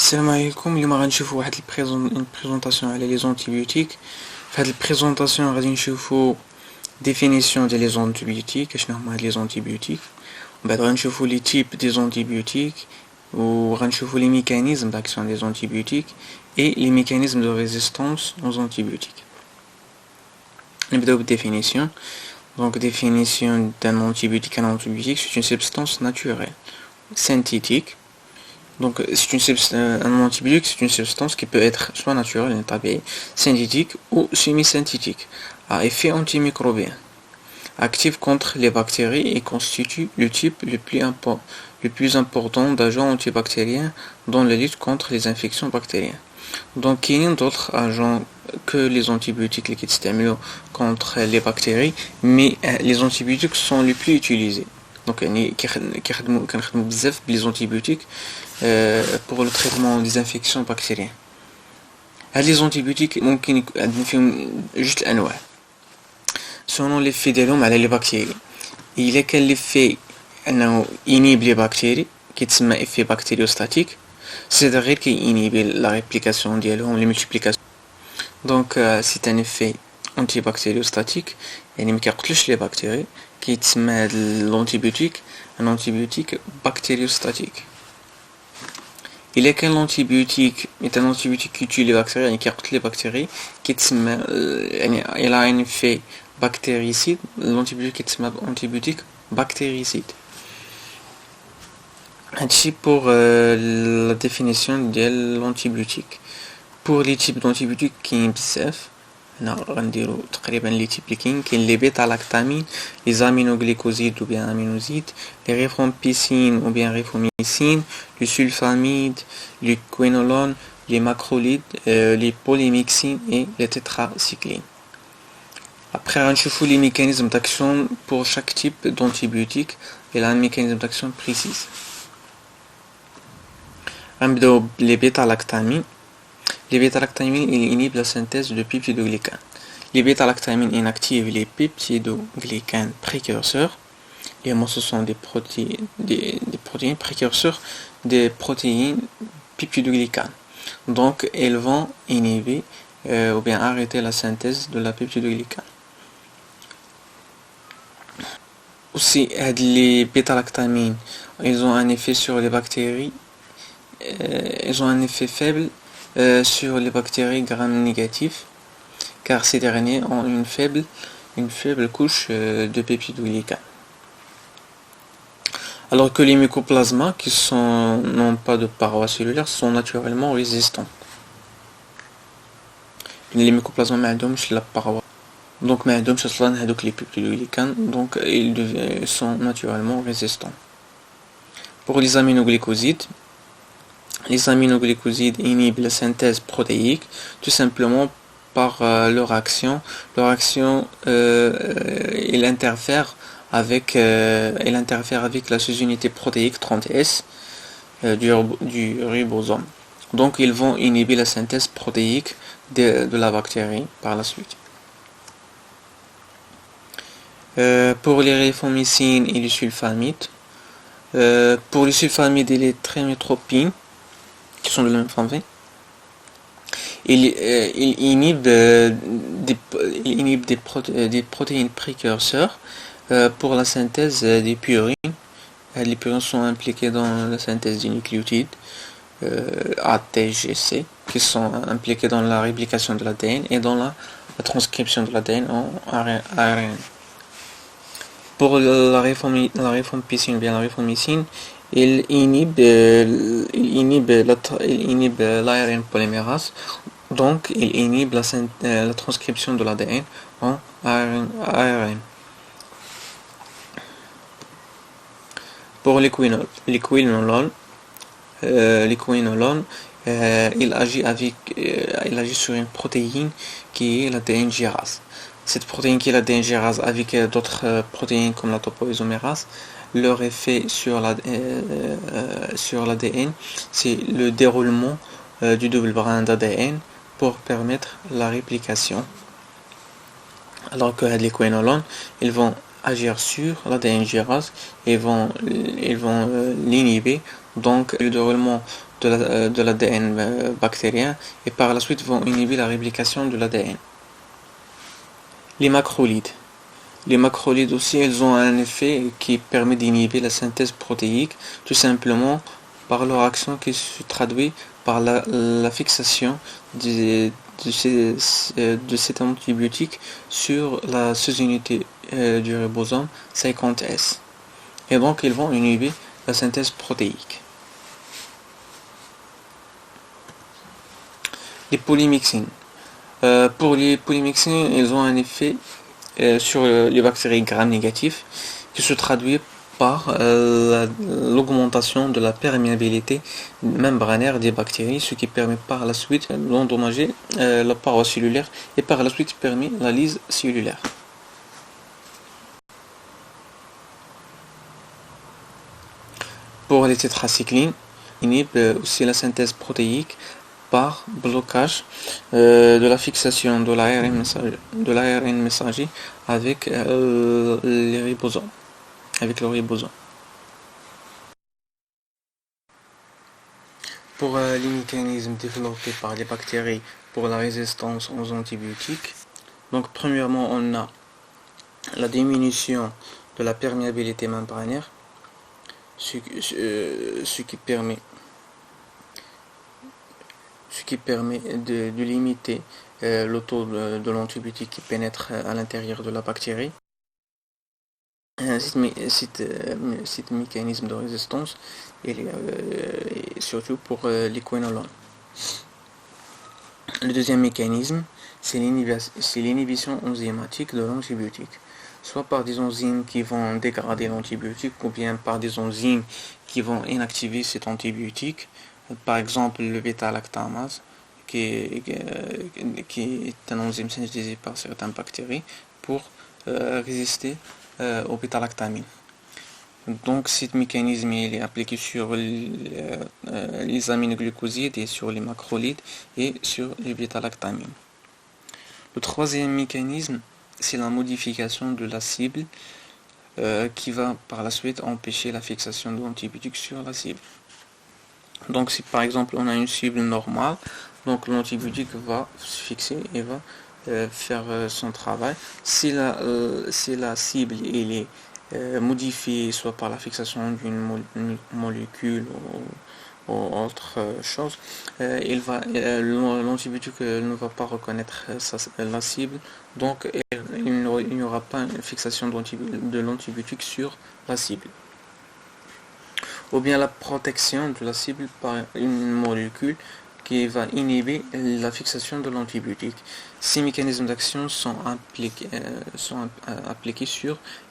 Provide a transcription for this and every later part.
السلام عليكم. اليوم غنشوفوا واحد البريزونطاسيون على لي زونتيبيوتيك. في هاد البريزونطاسيون غادي نشوفوا ديفينيسيون ديال لي زونتيبيوتيك، اشنو هما هاد لي زونتيبيوتيك، ومن بعد غنشوفوا لي تيب دي زونتيبيوتيك، وغنشوفوا لي ميكانيزم d'action des antibiotiques et les mécanismes de résistance aux antibiotiques. نبداو بالديفينيسيون. Donc définition d'un antibiotique. Un antibiotique, c'est une substance naturelle synthétique. Donc un antibiotique, c'est une substance qui peut être soit naturelle, synthétique ou semi-synthétique, à effet antimicrobien, active contre les bactéries et constitue le type le plus important d'agents antibactériens dans la lutte contre les infections bactériennes. Donc il y a d'autres agents que les antibiotiques qui sont contre les bactéries, mais les antibiotiques sont les plus utilisés. Donc كنخدموا بزاف بلي antibiotiques pour le traitement des infections bactériennes. هاد لي زونتيبيوتيك ممكن عندنا فيهم جوج الانواع selon l'effet ديالهم على لي بكتيري. الا كان ليفي انه ينيب لي بكتيري كيتسمى افي بكتيريوستاتيك، سي غير كينيبي لا ريبليكاسيون ديالهم لي مولتيبليكاسيون. دونك سي ان افي انتي بكتيريوستاتيك، يعني ما كيقتلش لي بكتيري، كيتسمى هاد الانتيبيوتيك ان انتيبيوتيك بكتيريوستاتيك. إلا كان l'antibiotique est un antibiotique qui tue les bactéries، يعني كيقتل لي بكتيري، كيتسمى يعني إلا ان effet bactéricide، l'antibiotique كيتسمى antibiotique bactéricide. هادشي pour la définition ديال l'antibiotique. pour les types d'antibiotiques كاين بزاف، هنا غنديرو تقريبا لي تيب لي كاين لي بيتا لاكتامين، لي زامينوغليكوزيد ou bien aminozides، les rifampicines ou bien rifamycines، les sulfamides، les quinolones، les macrolides، les polymyxines et les tétracyclines. Après غنشوفوا les mécanismes d'action pour chaque type d'antibiotique et un mécanisme d'action précis. غنبداو les bêta-lactamines. Les bêta-lactamines inhibent la synthèse de peptidoglycanes. Les bêta-lactamines inactivent les peptidoglycanes précurseurs. Et moi, ce sont des protéines précurseurs des protéines peptidoglycanes. Donc, elles vont inhiber ou bien arrêter la synthèse de la peptidoglycane. Aussi, les bêta-lactamines, ils ont un effet sur les bactéries. Ils ont un effet faible sur les bactéries gram-négatives, car ces derniers ont une faible couche de peptidoglycanes. Alors que les mycoplasmas qui n'ont pas de parois cellulaires sont naturellement résistants. Les mycoplasmas n'ont pas la paroi, donc les peptidoglycanes, donc ils sont naturellement résistants. Pour les aminoglycosides, les aminoglycosides inhibent la synthèse protéique tout simplement par leur action. Leur action, il interfère avec la sous-unité protéique 30S du ribosome. Donc ils vont inhiber la synthèse protéique de la bactérie par la suite. Pour les rifamycines et les sulfamides, pour les sulfamides et les trimethopines, qui sont de la même famille, il inhibe des protéines précurseurs pour la synthèse des purines. Les purines sont impliquées dans la synthèse des nucléotides ATGC, qui sont impliquées dans la réplication de l'ADN et dans la transcription de l'ADN en ARN. Pour la rifampicine, bien la rifamycine, il inhibe l'ARN polymérase, donc il inhibe la transcription de l'ADN en ARN. Pour les quinolones, il agit sur une protéine qui est l'ADN gyrase. Cette protéine qui est l'ADN gyrase avec d'autres protéines comme la topoisomérase, leur effet sur l'ADN, c'est le déroulement du double brin d'ADN pour permettre la réplication. Alors que les quinolones, ils vont agir sur l'ADN gyrase et vont l'inhiber. Donc le déroulement de l'ADN bactérien et par la suite vont inhiber la réplication de l'ADN. Les macrolides. Les macrolides aussi, elles ont un effet qui permet d'inhiber la synthèse protéique, tout simplement par leur action qui se traduit par la fixation de cet antibiotique sur la sous-unité du ribosome 50S. Et donc, ils vont inhiber la synthèse protéique. Les polymyxines. Pour les polymyxines, ils ont un effet sur les bactéries gram-négatifs qui se traduit par l'augmentation de la perméabilité membranaire des bactéries, ce qui permet par la suite d'endommager la paroi cellulaire et par la suite permet la lyse cellulaire. Pour les tétracyclines, inhibe aussi la synthèse protéique par blocage de la fixation de l'ARN messager avec les ribosomes. Avec le ribosome. Pour les mécanismes développés par les bactéries pour la résistance aux antibiotiques, donc premièrement on a la diminution de la perméabilité membranaire, ce qui permet de limiter le taux de l'antibiotique qui pénètre à l'intérieur de la bactérie. Cet mécanisme de résistance et surtout pour les quinolones. Le deuxième mécanisme, c'est l'inhibition enzymatique de l'antibiotique, soit par des enzymes qui vont dégrader l'antibiotique ou bien par des enzymes qui vont inactiver cet antibiotique, par exemple le bêta-lactamase qui est un enzyme synthétisé par certaines bactéries pour résister au bêta-lactamine. Donc, ce mécanisme il est appliqué sur les aminoglycosides et sur les macrolides et sur les bêta-lactamines. Le troisième mécanisme, c'est la modification de la cible qui va par la suite empêcher la fixation de l'antibiotique sur la cible. Donc, si par exemple on a une cible normale, donc l'antibiotique va se fixer et va faire son travail. Si la cible est modifiée soit par la fixation d'une molécule ou autre chose, l'antibiotique ne va pas reconnaître la cible, donc il n'y aura pas une fixation de l'antibiotique sur la cible. Ou bien la protection de la cible par une molécule qui va inhiber la fixation de l'antibiotique. Ces mécanismes d'action sont appliqués sur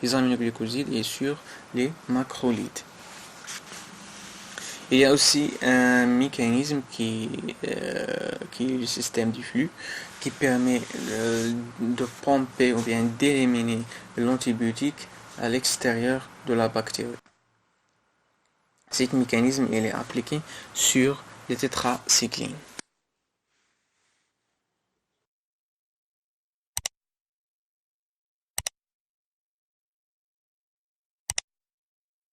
les aminoglycosides et sur les macrolides. Il y a aussi un mécanisme qui est le système du flux, qui permet de pomper ou bien d'éliminer l'antibiotique à l'extérieur de la bactérie. Cet mécanisme il est appliqué sur les tétracyclines.